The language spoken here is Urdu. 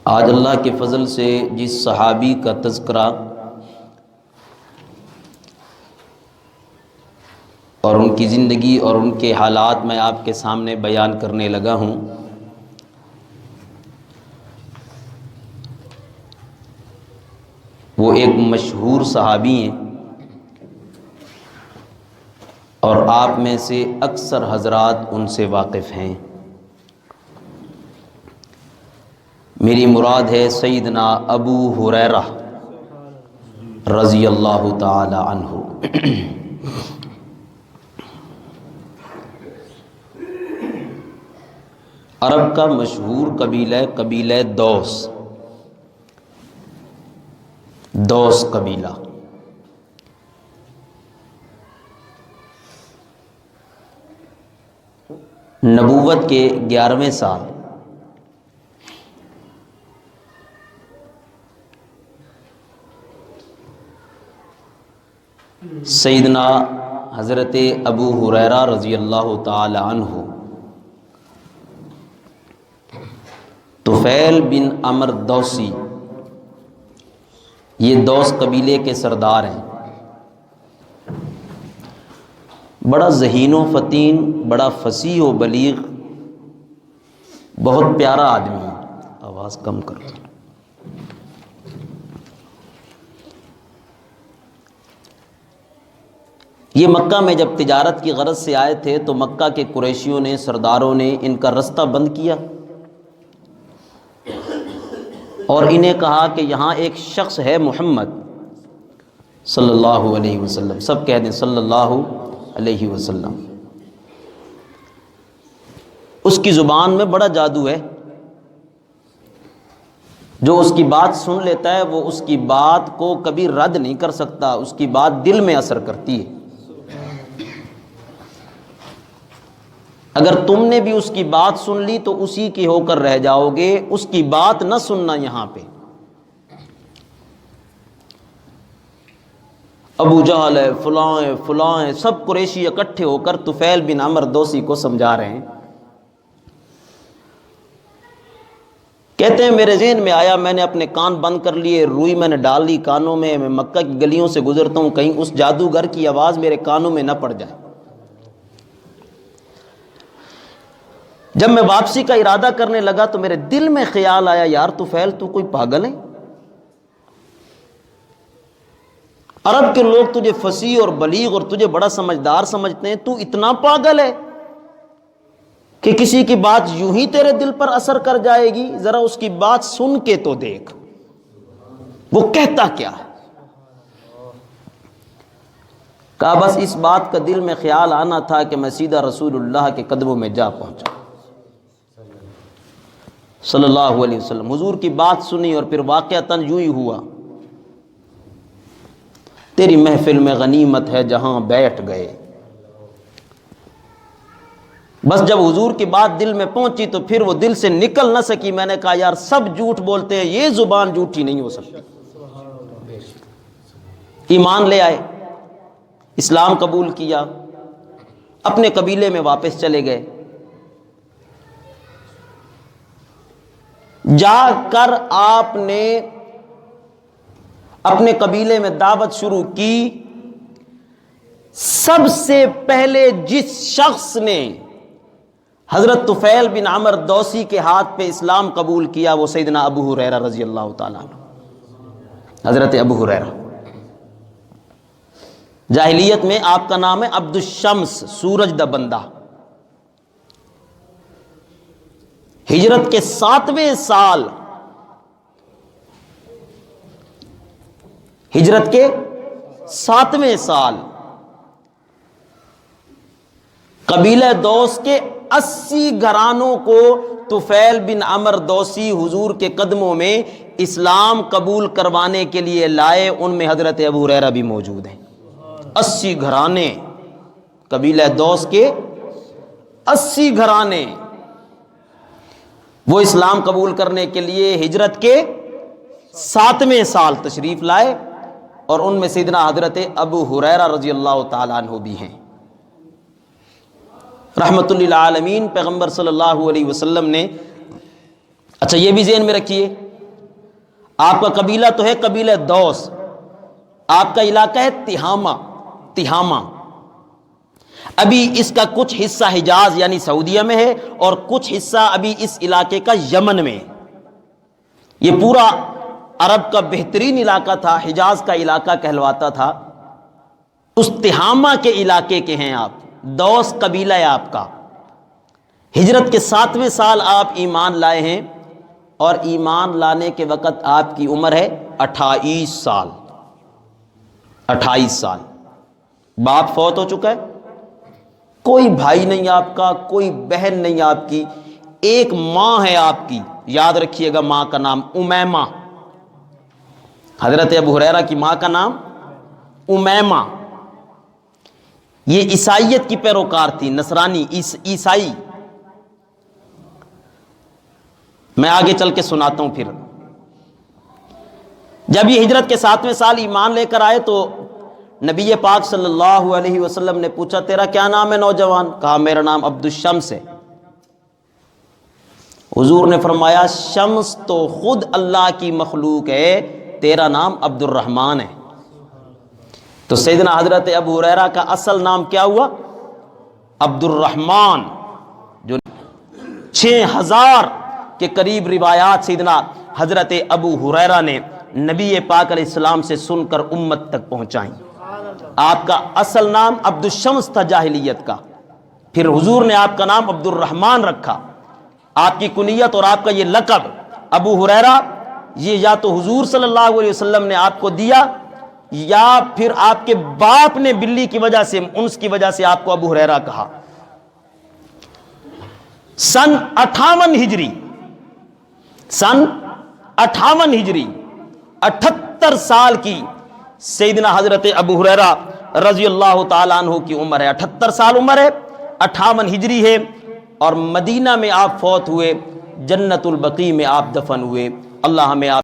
آج اللہ کے فضل سے جس صحابی کا تذکرہ اور ان کی زندگی اور ان کے حالات میں آپ کے سامنے بیان کرنے لگا ہوں، وہ ایک مشہور صحابی ہیں اور آپ میں سے اکثر حضرات ان سے واقف ہیں۔ میری مراد ہے سیدنا ابو ہریرہ رضی اللہ تعالی عنہ۔ عرب کا مشہور قبیلہ دوس قبیلہ۔ نبوت کے 11ویں سال سیدنا حضرت ابو ہریرہ رضی اللہ تعالی عنہ طفیل بن عمر دوسی، یہ دوس قبیلے کے سردار ہیں۔ بڑا ذہین و فطین، بڑا فصیح و بلیغ، بہت پیارا آدمی ہے۔ آواز کم کرو۔ یہ مکہ میں جب تجارت کی غرض سے آئے تھے تو مکہ کے قریشیوں نے، سرداروں نے ان کا رستہ بند کیا اور انہیں کہا کہ یہاں ایک شخص ہے محمد صلی اللہ علیہ وسلم، سب کہہ دیں صلی اللہ علیہ وسلم، اس کی زبان میں بڑا جادو ہے، جو اس کی بات سن لیتا ہے وہ اس کی بات کو کبھی رد نہیں کر سکتا، اس کی بات دل میں اثر کرتی ہے۔ اگر تم نے بھی اس کی بات سن لی تو اسی کی ہو کر رہ جاؤ گے، اس کی بات نہ سننا۔ یہاں پہ ابو جہل ہے، فلاں ہے، سب قریشی اکٹھے ہو کر طفیل بن عمر دوسی کو سمجھا رہے ہیں۔ کہتے ہیں میرے ذہن میں آیا، میں نے اپنے کان بند کر لیے، روئی میں نے ڈال لی کانوں میں، میں مکہ کی گلیوں سے گزرتا ہوں، کہیں اس جادوگر کی آواز میرے کانوں میں نہ پڑ جائے۔ جب میں واپسی کا ارادہ کرنے لگا تو میرے دل میں خیال آیا، یار طفیل تو کوئی پاگل ہے؟ عرب کے لوگ تجھے فصیح اور بلیغ اور تجھے بڑا سمجھدار سمجھتے ہیں، تو اتنا پاگل ہے کہ کسی کی بات یوں ہی تیرے دل پر اثر کر جائے گی؟ ذرا اس کی بات سن کے تو دیکھ، وہ کہتا کیا ہے۔ کہا بس اس بات کا دل میں خیال آنا تھا کہ میں سیدھا رسول اللہ کے قدموں میں جا پہنچا صلی اللہ علیہ وسلم۔ حضور کی بات سنی اور پھر واقعتاً یوں ہی ہوا۔ تیری محفل میں غنیمت ہے جہاں بیٹھ گئے۔ بس جب حضور کی بات دل میں پہنچی تو پھر وہ دل سے نکل نہ سکی۔ میں نے کہا یار سب جھوٹ بولتے ہیں، یہ زبان جھوٹی نہیں ہو سکتی۔ ایمان لے آئے، اسلام قبول کیا، اپنے قبیلے میں واپس چلے گئے۔ جا کر آپ نے اپنے قبیلے میں دعوت شروع کی۔ سب سے پہلے جس شخص نے حضرت طفیل بن عمر دوسی کے ہاتھ پہ اسلام قبول کیا وہ سیدنا ابو ہریرہ رضی اللہ تعالیٰ عنہ، حضرت ابو ہریرہ۔ جاہلیت میں آپ کا نام ہے عبد الشمس، سورج دا بندہ۔ ہجرت کے 7ویں سال، ہجرت کے 7ویں سال قبیلہ دوس کے 80 گھرانوں کو طفیل بن عمر دوسی حضور کے قدموں میں اسلام قبول کروانے کے لیے لائے۔ ان میں حضرت ابو ہریرہ بھی موجود ہیں۔ 80 گھرانے، قبیلہ دوس کے 80 گھرانے وہ اسلام قبول کرنے کے لیے ہجرت کے 7ویں سال تشریف لائے، اور ان میں سیدنا حضرت ابو ہریرہ رضی اللہ تعالیٰ عنہ بھی ہیں۔ رحمت للعالمین پیغمبر صلی اللہ علیہ وسلم نے، اچھا یہ بھی ذہن میں رکھیے آپ کا قبیلہ تو ہے قبیلہ دوس، آپ کا علاقہ ہے تہامہ۔ ابھی اس کا کچھ حصہ حجاز یعنی سعودیہ میں ہے، اور کچھ حصہ ابھی اس علاقے کا یمن میں ہے۔ یہ پورا عرب کا بہترین علاقہ تھا، حجاز کا علاقہ کہلواتا تھا۔ اس تہامہ کے علاقے کے ہیں آپ، دوس قبیلہ ہے آپ کا۔ ہجرت کے 7ویں سال آپ ایمان لائے ہیں، اور ایمان لانے کے وقت آپ کی عمر ہے 28 سال۔ 28 سال باپ فوت ہو چکا ہے، کوئی بھائی نہیں آپ کا، کوئی بہن نہیں آپ کی، ایک ماں ہے آپ کی، یاد رکھیے گا ماں کا نام امیمہ۔ حضرت ابو ہریرہ کی ماں کا نام امیمہ۔ یہ عیسائیت کی پیروکار تھی، نصرانی عیسائی۔ میں آگے چل کے سناتا ہوں۔ پھر جب یہ ہجرت کے 7ویں سال ایمان لے کر آئے تو نبی پاک صلی اللہ علیہ وسلم نے پوچھا تیرا کیا نام ہے نوجوان؟ کہا میرا نام عبد الشمس ہے۔ حضور نے فرمایا شمس تو خود اللہ کی مخلوق ہے، تیرا نام عبد الرحمن ہے۔ تو سیدنا حضرت ابو ہریرہ کا اصل نام کیا ہوا؟ عبد الرحمن۔ جو 6000 کے قریب روایات سیدنا حضرت ابو ہریرہ نے نبی پاک علیہ السلام سے سن کر امت تک پہنچائیں۔ آپ کا اصل نام عبد الشمس تھا جاہلیت کا، پھر حضور نے آپ کا نام عبد الرحمن رکھا۔ آپ کی کنیت اور آپ کا یہ لقب ابو ہریرہ، یہ یا تو حضور صلی اللہ علیہ وسلم نے آپ کو دیا، یا پھر آپ کے باپ نے بلی کی وجہ سے، انس کی وجہ سے آپ کو ابو ہریرہ کہا۔ سن 58 ہجری، سن 58 ہجری، 78 سال کی سیدنا حضرت ابو ہریرہ رضی اللہ تعالیٰ عنہ کی عمر ہے۔ 78 سال عمر ہے، 58 ہجری ہے، اور مدینہ میں آپ فوت ہوئے، جنت البقیع میں آپ دفن ہوئے۔ اللہ ہمیں آپ